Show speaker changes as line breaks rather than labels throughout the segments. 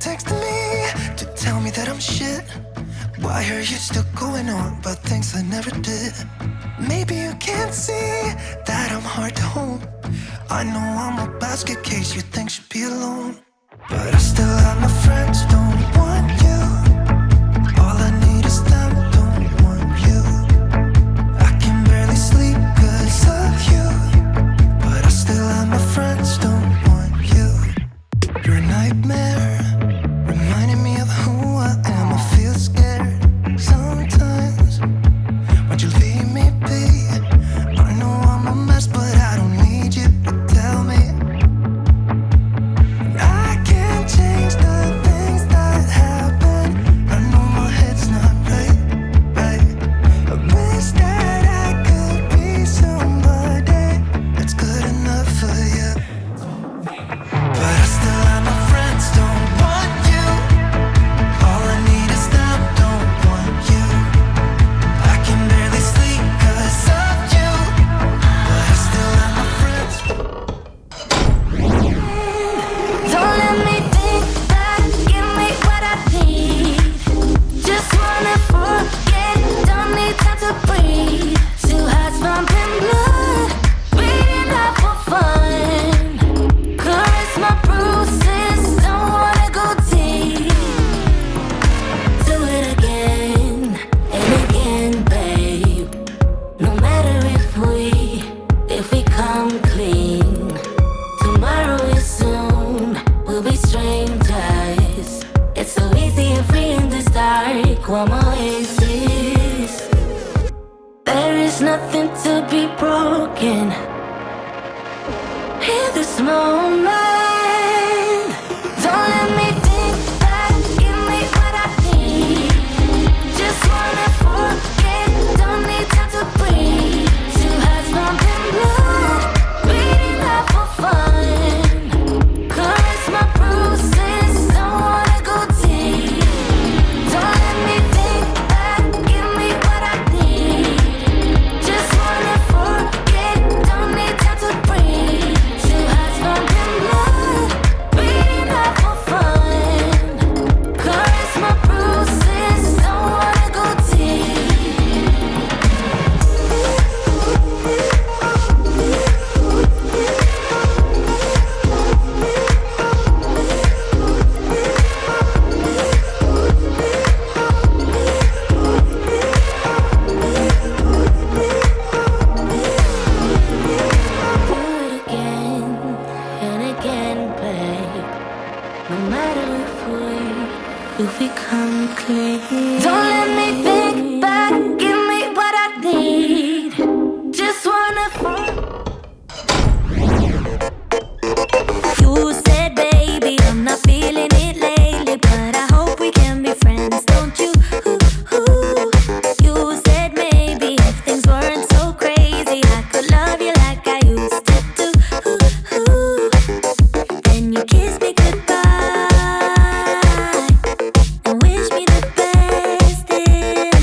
texting me to tell me that I'm shit. Why are you still going on about things I never did? Maybe you can't see that I'm hard to hold. I know I'm a basket case you think should be alone, but I still have my friends, don't want you. All I need is them, don't want you. I can barely sleep 'cause of you, but I still have my friends, don't want you. You're a nightmare, reminding me of who I am. I feel scared sometimes. Why'd you leave me be? I know I'm a mess, but I don't need you to tell me. I can't change the things that happen. I know my head's not right, right. I wish that I could be somebody that's good enough for you, but I still have my friends, don't want you. All I need is them, don't want you. I can barely sleep 'cause of you, but I still have my friends.
Don't let me think back, give me what I need. Just wanna forget, don't need time to breathe. Two hearts pumping blood, beating up for fun. Caress my bruises, don't wanna go deep. Do it again and again, babe. No matter if we come clean. Tomorrow is soon, we'll be strangers. It's so easy and free in this dark, warm oasis. There is nothing to be broken in this moment. Don't let me think back, give me what I need. Just wanna forget, don't need time to breathe. Two hearts pumping blood, beating up for fun. Caress my bruises, don't wanna go deep. Don't let me think back, give me what I need. Just wanna forget, don't need time to breathe. Two hearts pumping blood, beating up for fun. Caress my bruises, don't wanna go deep. Do it again and again, babe. No matter if we come clean. Don't let me think back, give me what I need. Just wanna You said, baby, I'm not feeling it lately, but I hope we can be friends, don't you? You said maybe if things weren't so crazy, I could love you like I used to do. Then you kissed me goodbye and wish me the best in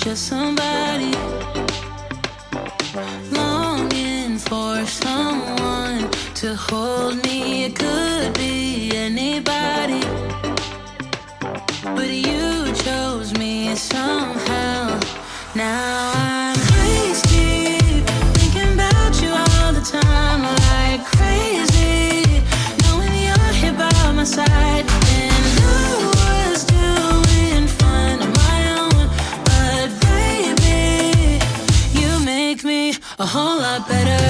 just somebody longing for someone to hold me. It could be anybody, but you chose me somehow. Now I'm crazy, thinking about you all the time, like crazy, knowing you're here by my side. And I was doing fine on my own, but baby, you make me a whole lot better.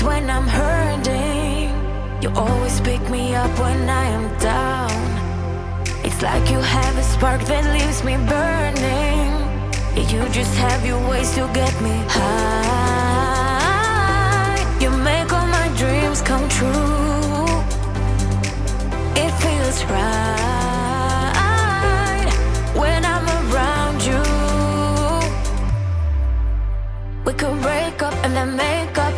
When I'm hurting, you always pick me up when I am down. It's like you have a spark that leaves me burning. You just have your ways to get me high. You make all my dreams come true. It feels right when I'm around you. We could break up and then make up.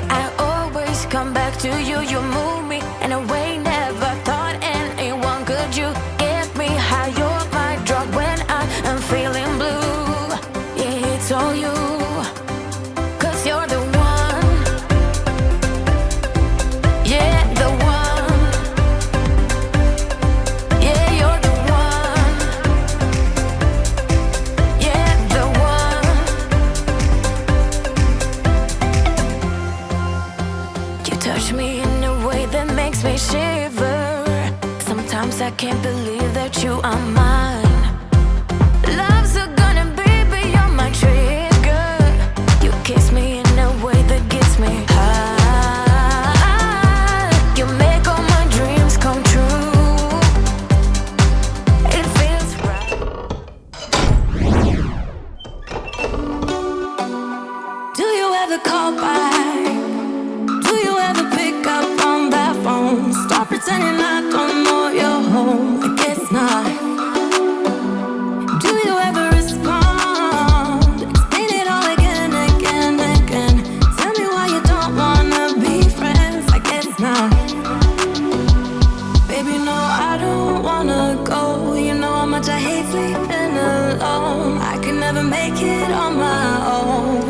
Come back to you, you move me in a way never thought anyone could. You get me high, you're my drug when I am feeling blue. Yeah, it's all you, 'cause you're the one. Yeah, the one. Yeah, you're the one. Yeah, the one. Touch me in a way that makes me shiver. Sometimes I can't believe that you are mine. Love's gonna be beyond my trigger. You kiss me in a way that gets me high. You make all my dreams come true. It feels right. Do you ever call back? Stop pretending I don't know you're home. I guess not. Do you ever respond? Explain it all again, again, again. Tell me why you don't wanna be friends. I guess not. Baby, no, I don't wanna go. You know how much I hate sleeping alone. I can never make it on my own.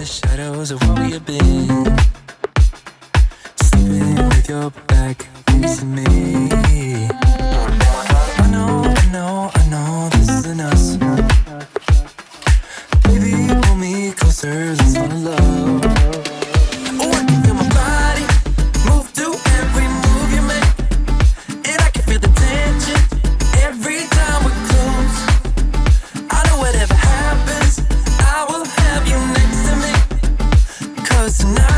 Shadows of where we have been, sleeping with your back facing me. I know this isn't us. Baby, pull me closer, let's fall in love. Oh, I can feel my body move to every move you make, and I can feel the tension every time we're close. I know whatever happens, I will have you next to me. 'Cause tonight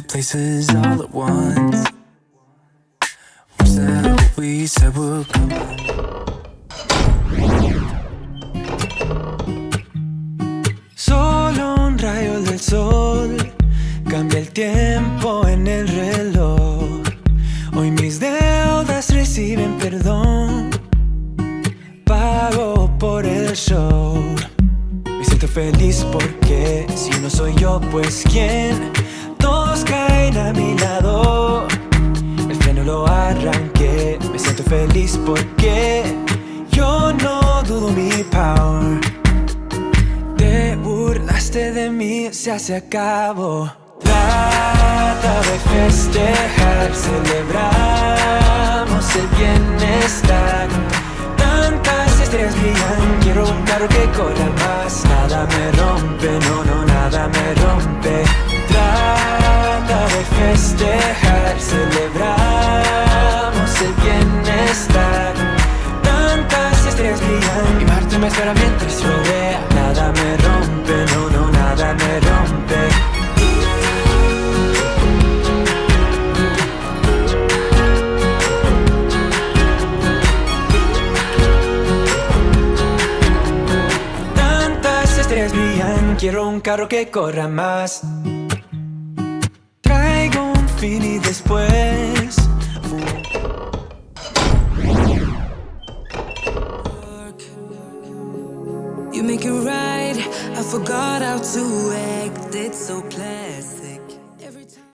places all at once. Was that what we said would come? Solo un rayo del sol cambia el tiempo en el reloj. Hoy mis deudas reciben perdón. Pago por el show. Me siento feliz porque si no soy yo, pues ¿quién? Todos caen a mi lado. El freno lo arranqué. Me siento feliz porque yo no dudo mi power. Te burlaste de mí, se acabó. Trata de festejar, celebramos el bienestar. Tantas estrellas brillan, quiero un carro que corra más. Nada me rompe, no, no, nada me rompe. Trata de festejar, celebramos el bienestar. Tantas estrellas brillan y Marte me espera mientras rodea. Nada me rompe, no, no, nada me rompe. Quiero un carro que corra más. Traigo un fin y después
You make it right. I forgot how to act. It's so plain.